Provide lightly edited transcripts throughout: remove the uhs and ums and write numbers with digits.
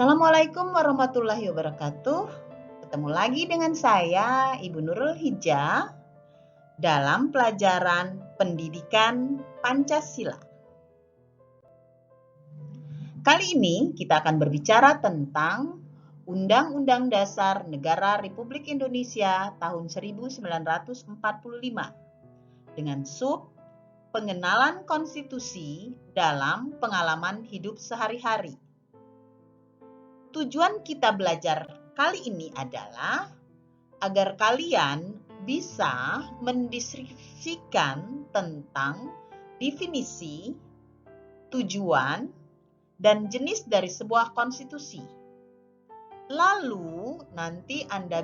Assalamualaikum warahmatullahi wabarakatuh. Ketemu lagi dengan saya, Ibu Nurul Hijah, dalam pelajaran Pendidikan Pancasila. Kali ini kita akan berbicara tentang Undang-Undang Dasar Negara Republik Indonesia tahun 1945 dengan sub Pengenalan Konstitusi dalam Pengalaman Hidup Sehari-hari. Tujuan kita belajar kali ini adalah agar kalian bisa mendeskripsikan tentang definisi, tujuan, dan jenis dari sebuah konstitusi. Lalu nanti Anda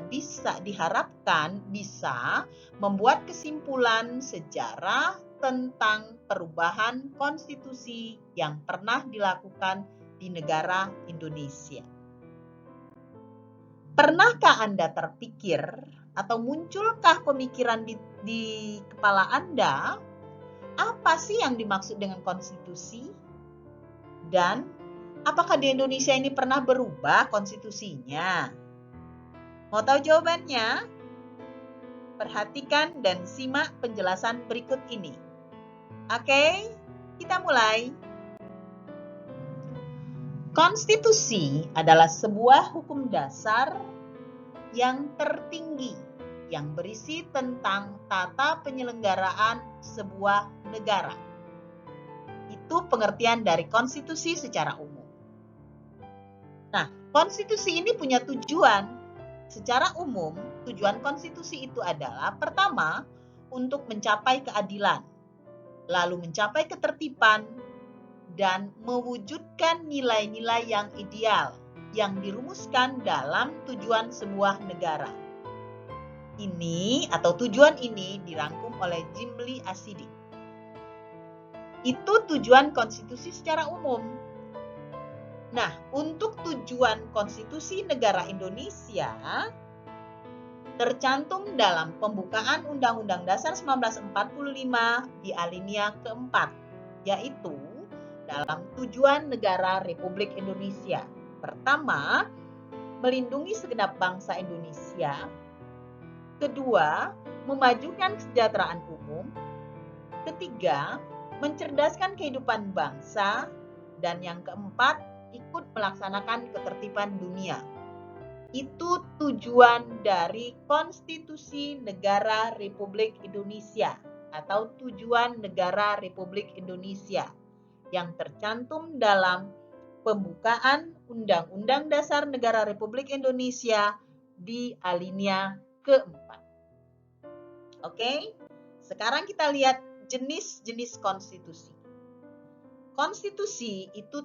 diharapkan bisa membuat kesimpulan sejarah tentang perubahan konstitusi yang pernah dilakukan di negara Indonesia. Pernahkah Anda terpikir atau munculkah pemikiran di kepala Anda, apa sih yang dimaksud dengan konstitusi? Dan apakah di Indonesia ini pernah berubah konstitusinya? Mau tahu jawabannya? Perhatikan dan simak penjelasan berikut ini. Oke, kita mulai. Konstitusi adalah sebuah hukum dasar yang tertinggi yang berisi tentang tata penyelenggaraan sebuah negara. Itu pengertian dari konstitusi secara umum. Nah, konstitusi ini punya tujuan. Secara umum, tujuan konstitusi itu adalah pertama, untuk mencapai keadilan, lalu mencapai ketertiban, dan mewujudkan nilai-nilai yang ideal yang dirumuskan dalam tujuan sebuah negara. Ini atau tujuan ini dirangkum oleh Jimli Asidik. Itu tujuan konstitusi secara umum. Nah, untuk tujuan konstitusi negara Indonesia tercantum dalam pembukaan Undang-Undang Dasar 1945 di alinea keempat, yaitu dalam tujuan negara Republik Indonesia. Pertama, melindungi segenap bangsa Indonesia. Kedua, memajukan kesejahteraan umum. Ketiga, mencerdaskan kehidupan bangsa. Dan yang keempat, ikut melaksanakan ketertiban dunia. Itu tujuan dari Konstitusi Negara Republik Indonesia atau tujuan negara Republik Indonesia yang tercantum dalam pembukaan Undang-Undang Dasar Negara Republik Indonesia di alinea keempat. Oke, sekarang kita lihat jenis-jenis konstitusi. Konstitusi itu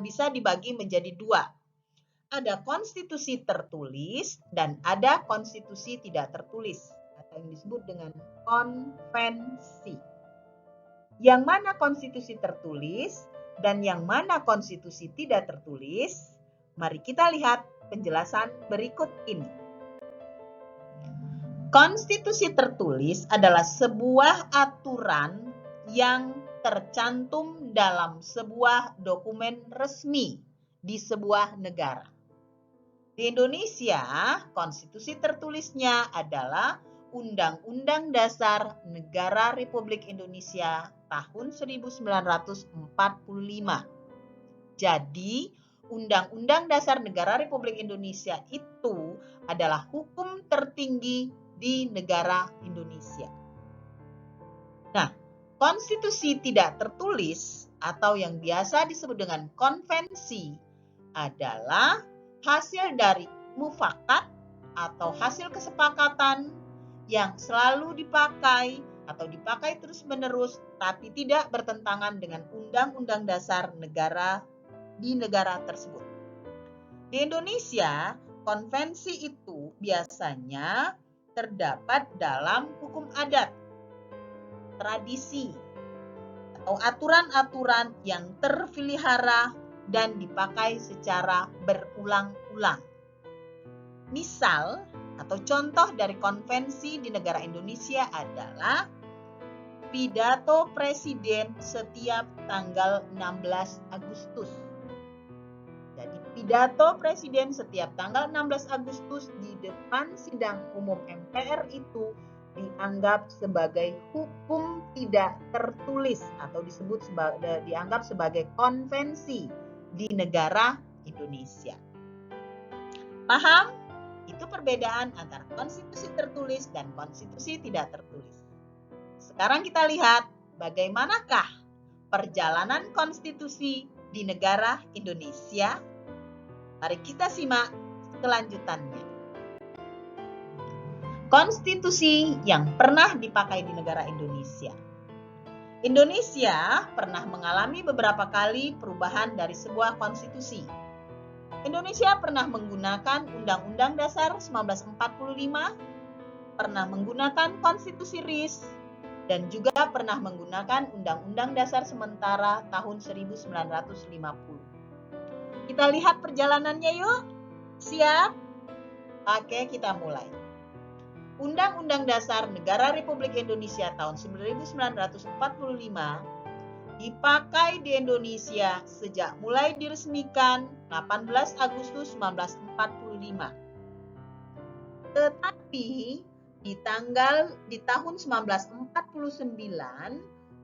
bisa dibagi menjadi dua. Ada konstitusi tertulis dan ada konstitusi tidak tertulis atau yang disebut dengan konvensi. Yang mana konstitusi tertulis dan yang mana konstitusi tidak tertulis? Mari kita lihat penjelasan berikut ini. Konstitusi tertulis adalah sebuah aturan yang tercantum dalam sebuah dokumen resmi di sebuah negara. Di Indonesia, konstitusi tertulisnya adalah Undang-Undang Dasar Negara Republik Indonesia tahun 1945. Jadi, Undang-Undang Dasar Negara Republik Indonesia itu adalah hukum tertinggi di negara Indonesia. Nah, konstitusi tidak tertulis atau yang biasa disebut dengan konvensi adalah hasil dari mufakat atau hasil kesepakatan yang selalu dipakai atau dipakai terus-menerus tapi tidak bertentangan dengan undang-undang dasar negara di negara tersebut. Di Indonesia, konvensi itu biasanya terdapat dalam hukum adat, tradisi, atau aturan-aturan yang terpelihara dan dipakai secara berulang-ulang. Misal atau contoh dari konvensi di negara Indonesia adalah pidato presiden setiap tanggal 16 Agustus pidato Presiden setiap tanggal 16 Agustus di depan sidang umum MPR itu dianggap sebagai hukum tidak tertulis atau dianggap sebagai konvensi di negara Indonesia. Paham? Itu perbedaan antara konstitusi tertulis dan konstitusi tidak tertulis. Sekarang kita lihat bagaimanakah perjalanan konstitusi di negara Indonesia. Mari kita simak kelanjutannya. Konstitusi yang pernah dipakai di negara Indonesia. Indonesia pernah mengalami beberapa kali perubahan dari sebuah konstitusi. Indonesia pernah menggunakan Undang-Undang Dasar 1945, pernah menggunakan Konstitusi RIS, dan juga pernah menggunakan Undang-Undang Dasar sementara tahun 1950. Kita lihat perjalanannya yuk. Siap? Oke, kita mulai. Undang-Undang Dasar Negara Republik Indonesia tahun 1945 dipakai di Indonesia sejak mulai diresmikan 18 Agustus 1945. Tetapi di tahun 1949,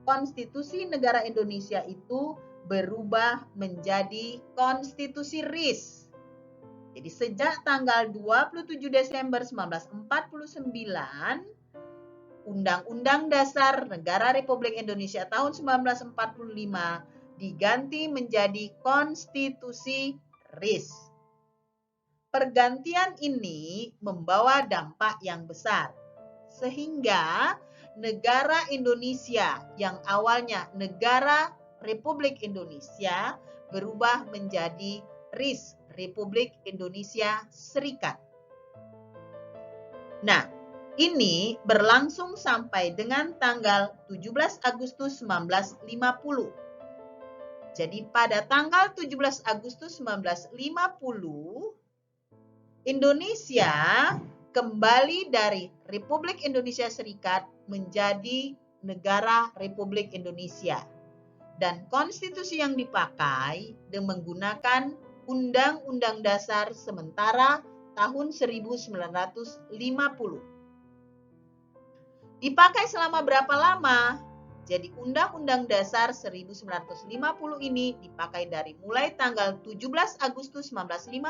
Konstitusi Negara Indonesia itu berubah menjadi Konstitusi RIS. Jadi sejak tanggal 27 Desember 1949, Undang-Undang Dasar Negara Republik Indonesia tahun 1945 diganti menjadi Konstitusi RIS. Pergantian ini membawa dampak yang besar, sehingga negara Indonesia yang awalnya negara Republik Indonesia berubah menjadi RIS, Republik Indonesia Serikat. Nah, ini berlangsung sampai dengan tanggal 17 Agustus 1950. Jadi pada tanggal 17 Agustus 1950, Indonesia kembali dari Republik Indonesia Serikat menjadi negara Republik Indonesia. Dan konstitusi yang dipakai menggunakan Undang-Undang Dasar sementara tahun 1950. Dipakai selama berapa lama? Jadi Undang-Undang Dasar 1950 ini dipakai dari mulai tanggal 17 Agustus 1950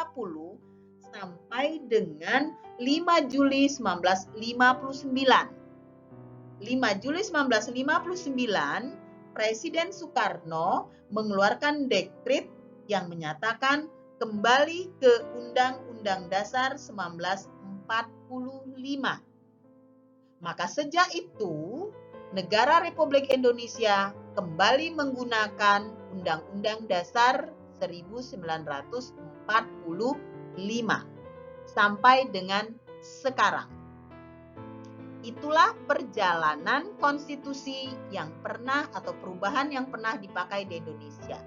sampai dengan 5 Juli 1959. 5 Juli 1959, Presiden Soekarno mengeluarkan dekret yang menyatakan kembali ke Undang-Undang Dasar 1945. Maka sejak itu, negara Republik Indonesia kembali menggunakan Undang-Undang Dasar 1945 sampai dengan sekarang. Itulah perjalanan konstitusi yang pernah atau perubahan yang pernah dipakai di Indonesia.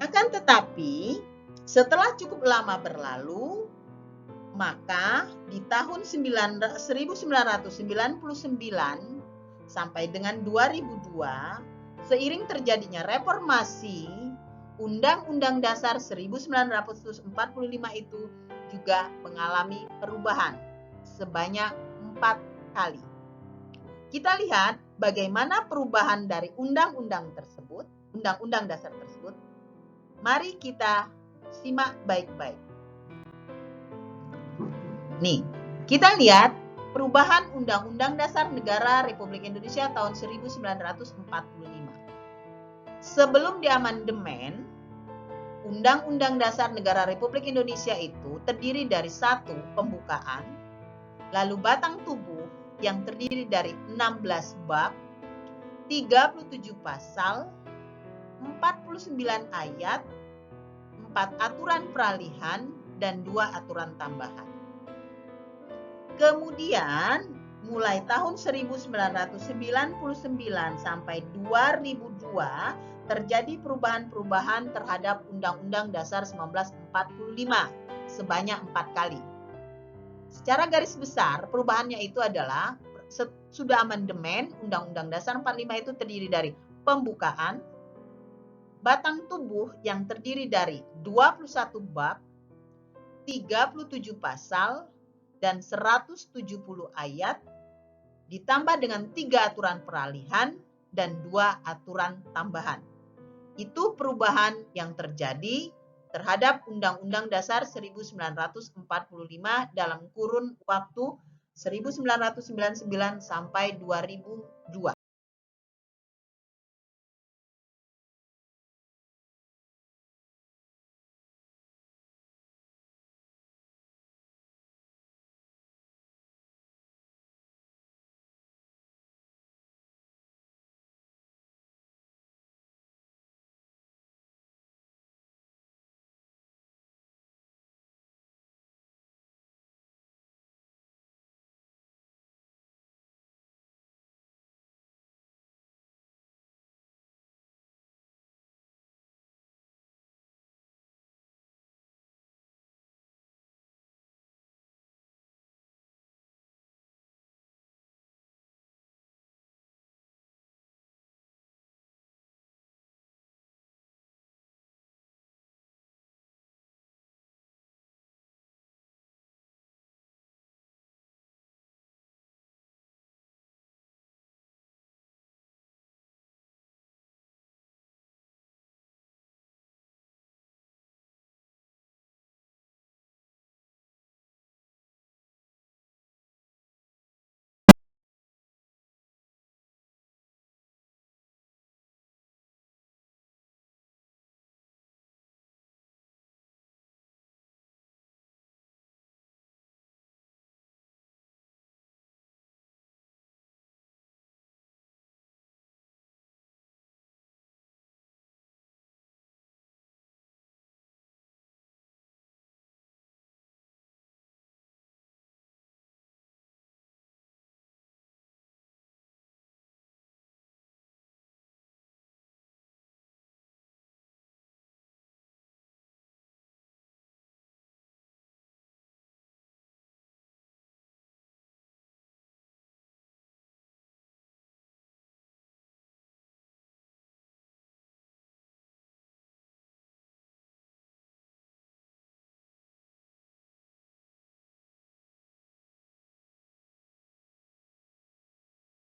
Akan tetapi, setelah cukup lama berlalu, maka di tahun 1999 sampai dengan 2002, seiring terjadinya reformasi, Undang-Undang Dasar 1945 itu juga mengalami perubahan sebanyak 4 kali. Kita lihat bagaimana perubahan dari undang-undang tersebut, Undang-Undang Dasar tersebut. Mari kita simak baik-baik. Nih, kita lihat perubahan Undang-Undang Dasar Negara Republik Indonesia tahun 1945. Sebelum diamandemen, Undang-Undang Dasar Negara Republik Indonesia itu terdiri dari 1. Pembukaan, lalu batang tubuh yang terdiri dari 16 bab, 37 pasal, 49 ayat, 4 aturan peralihan, dan 2 aturan tambahan. Kemudian, mulai tahun 1999 sampai 2002, terjadi perubahan-perubahan terhadap Undang-Undang Dasar 1945 sebanyak 4 kali. Secara garis besar, perubahannya itu adalah sudah amandemen Undang-Undang Dasar 45 itu terdiri dari pembukaan, batang tubuh yang terdiri dari 21 bab, 37 pasal, dan 170 ayat, ditambah dengan 3 aturan peralihan dan 2 aturan tambahan. Itu perubahan yang terjadi terhadap Undang-Undang Dasar 1945 dalam kurun waktu 1999 sampai 2002.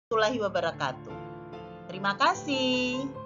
Warahmatullahi wabarakatuh. Terima kasih.